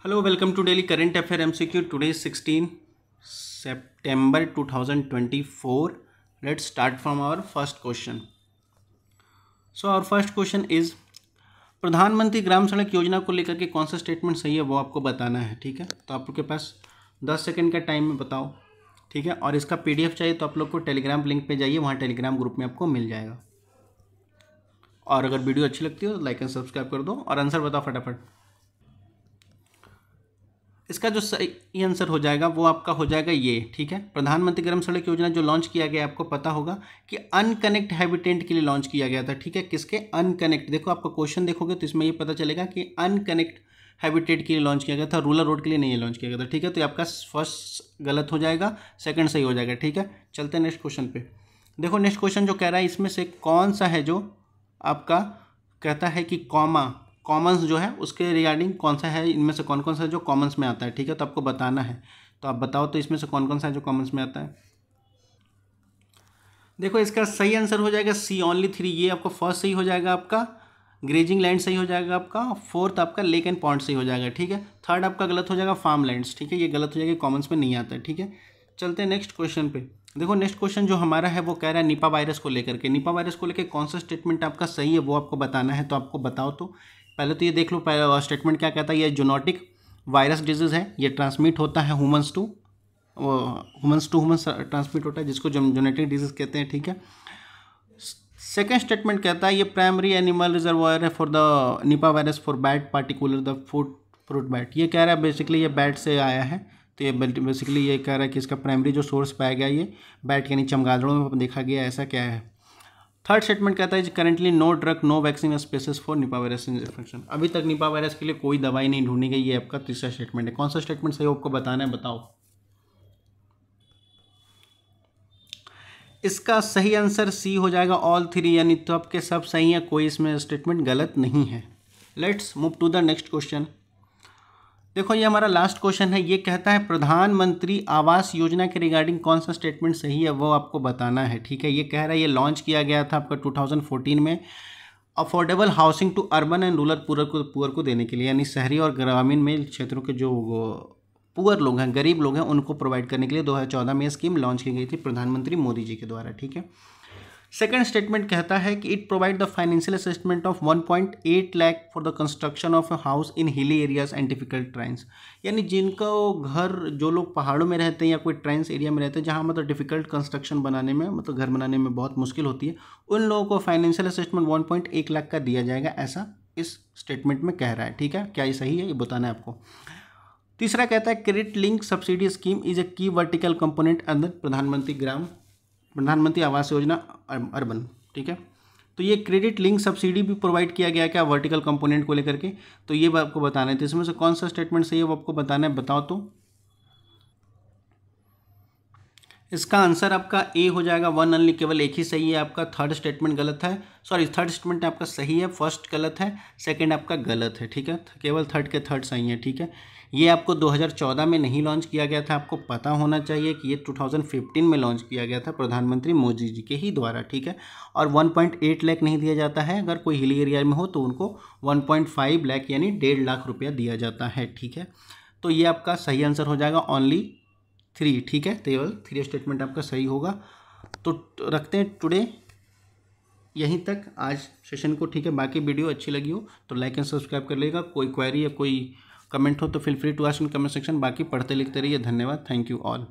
Hello, welcome to Daily Current Affair MCQ. Today is 16 September 2024. Let's start from our first question. So our first question is प्रधानमंत्री ग्राम सड़क योजना को लेकर के कौन सा स्टेटमेंट सही है वो आपको बताना है। ठीक है, तो आप लोग के पास 10 सेकंड का टाइम में बताओ। ठीक है, और इसका PDF चाहिए तो आप लोग को टेलीग्राम लिंक पे जाइए, वहाँ टेलीग्राम ग्रुप में आपको मिल जाएगा। और अगर वीडियो अच्छी लगती हो तो लाइक एंड सब्सक्राइब कर दो और आंसर बताओ फटाफट। इसका जो सही आंसर हो जाएगा वो आपका हो जाएगा ये। ठीक है, प्रधानमंत्री ग्राम सड़क योजना जो लॉन्च किया गया आपको पता होगा कि अनकनेक्ट हैबिटेंट के लिए लॉन्च किया गया था। ठीक है, किसके अनकनेक्ट, देखो आपका क्वेश्चन देखोगे तो इसमें ये पता चलेगा कि अनकनेक्ट हैबिटेट के लिए लॉन्च किया गया था, रूरल रोड के लिए नहीं लॉन्च किया गया था। ठीक है, तो आपका फर्स्ट गलत हो जाएगा, सेकंड सही हो जाएगा। ठीक है, चलते हैं नेक्स्ट क्वेश्चन पे। देखो नेक्स्ट क्वेश्चन जो कह रहा है इसमें से कौन सा है जो आपका कहता है कि कॉमन्स जो है उसके रिगार्डिंग कौन सा है, इनमें से कौन कौन सा है जो कॉमन्स में आता है। ठीक है, तो आपको बताना है, तो आप बताओ तो इसमें से कौन कौन सा है जो कॉमन्स में आता है। देखो इसका सही आंसर हो जाएगा सी ओनली 3। ये आपको फर्स्ट सही हो जाएगा, आपका ग्रेजिंग लैंड सही हो जाएगा, आपका फोर्थ आपका लेक एंड पॉन्ड सही हो जाएगा। ठीक है, थर्ड आपका गलत हो जाएगा फार्म लैंड्स। ठीक है, ये गलत हो जाएगा, कॉमन्स में नहीं आता है। ठीक है, चलते हैं नेक्स्ट क्वेश्चन पे। देखो नेक्स्ट क्वेश्चन जो हमारा है वो कह रहा है निपा वायरस को लेकर के। निपा वायरस को लेकर कौन सा स्टेटमेंट आपका सही है वो आपको बताना है, तो आपको बताओ तो। पहले तो ये देख लो स्टेटमेंट क्या कहता है। ये जूनोटिक वायरस डिजीज़ है, ये ट्रांसमिट होता है ह्यूमंस टू ह्यूमंस ट्रांसमिट होता है, जिसको जूनोटिक डिजीज़ कहते हैं। ठीक है, सेकेंड स्टेटमेंट कहता है ये प्राइमरी एनिमल रिजर्वायर है for the Nipah virus for bat particular the fruit bat. ये कह रहा है बेसिकली ये बैट से आया है, तो ये बेसिकली ये कह रहा है कि इसका प्राइमरी जो सोर्स पाया गया ये बैट यानी चमगादड़ों में देखा गया, ऐसा क्या है। थर्ड स्टेटमेंट कहता है currently no drug no vaccine species for Nipah virus infection. अभी तक निपा वायरस के लिए कोई दवाई नहीं ढूंढी गई। ये आपका तीसरा स्टेटमेंट है। कौन सा स्टेटमेंट सही आपको बताना है, बताओ। इसका सही आंसर सी हो जाएगा ऑल 3, यानी तो आपके सब सही है, कोई इसमें स्टेटमेंट गलत नहीं है। Let's move to the next question. देखो ये हमारा लास्ट क्वेश्चन है। ये कहता है प्रधानमंत्री आवास योजना के रिगार्डिंग कौन सा स्टेटमेंट सही है वो आपको बताना है। ठीक है, ये कह रहा है ये लॉन्च किया गया था आपका 2014 में affordable housing to urban and rural poor को देने के लिए, यानी शहरी और ग्रामीण में क्षेत्रों के जो पुअर लोग हैं, गरीब लोग हैं, उनको प्रोवाइड करने के लिए 2014 में स्कीम लॉन्च की गई थी प्रधानमंत्री मोदी जी के द्वारा। ठीक है, सेकेंड स्टेटमेंट कहता है कि it provide the financial असिस्टमेंट of 1.8 lakh for the construction of a house in hilly areas and difficult ट्राइंस। यानी जिनको घर, जो लोग पहाड़ों में रहते हैं या कोई ट्राइंस एरिया में रहते हैं जहाँ मतलब डिफिकल्ट कंस्ट्रक्शन बनाने में, मतलब घर बनाने में बहुत मुश्किल होती है, उन लोगों को फाइनेंशियल असिस्टमेंट 1.1 लाख का दिया जाएगा, ऐसा इस स्टेटमेंट में कह रहा है। ठीक है, क्या ये सही है ये बताना है आपको। तीसरा कहता है credit link subsidy scheme is a की वर्टिकल कंपोनेंट अंडर प्रधानमंत्री आवास योजना अर्बन। ठीक है, तो ये क्रेडिट लिंक सब्सिडी भी प्रोवाइड किया गया क्या वर्टिकल कंपोनेंट को लेकर के, तो ये आपको बताना है। तो इसमें से कौन सा स्टेटमेंट सही है वो आपको बताना है, बताओ तो। इसका आंसर आपका ए हो जाएगा, वन ओनली, केवल एक ही सही है आपका। थर्ड स्टेटमेंट गलत है, सॉरी थर्ड स्टेटमेंट आपका सही है, फर्स्ट गलत है, सेकंड आपका गलत है। ठीक है, केवल थर्ड के थर्ड सही है। ठीक है, ये आपको 2014 में नहीं लॉन्च किया गया था, आपको पता होना चाहिए कि ये 2015 में लॉन्च किया गया था प्रधानमंत्री मोदी जी के ही द्वारा। ठीक है, और 1.8 लाख नहीं दिया जाता है, अगर कोई हिली एरिया में हो तो उनको 1.5 लाख यानी 1.5 लाख रुपया दिया जाता है। ठीक है, तो ये आपका सही आंसर हो जाएगा ओनली 3। ठीक है, केवल 3 स्टेटमेंट आपका सही होगा। तो रखते हैं टुडे यहीं तक आज सेशन को। ठीक है, बाकी वीडियो अच्छी लगी हो तो लाइक एंड सब्सक्राइब कर लेगा। कोई क्वेरी या कोई कमेंट हो तो feel free to ask in comment section. बाकी पढ़ते लिखते रहिए। धन्यवाद, थैंक यू ऑल।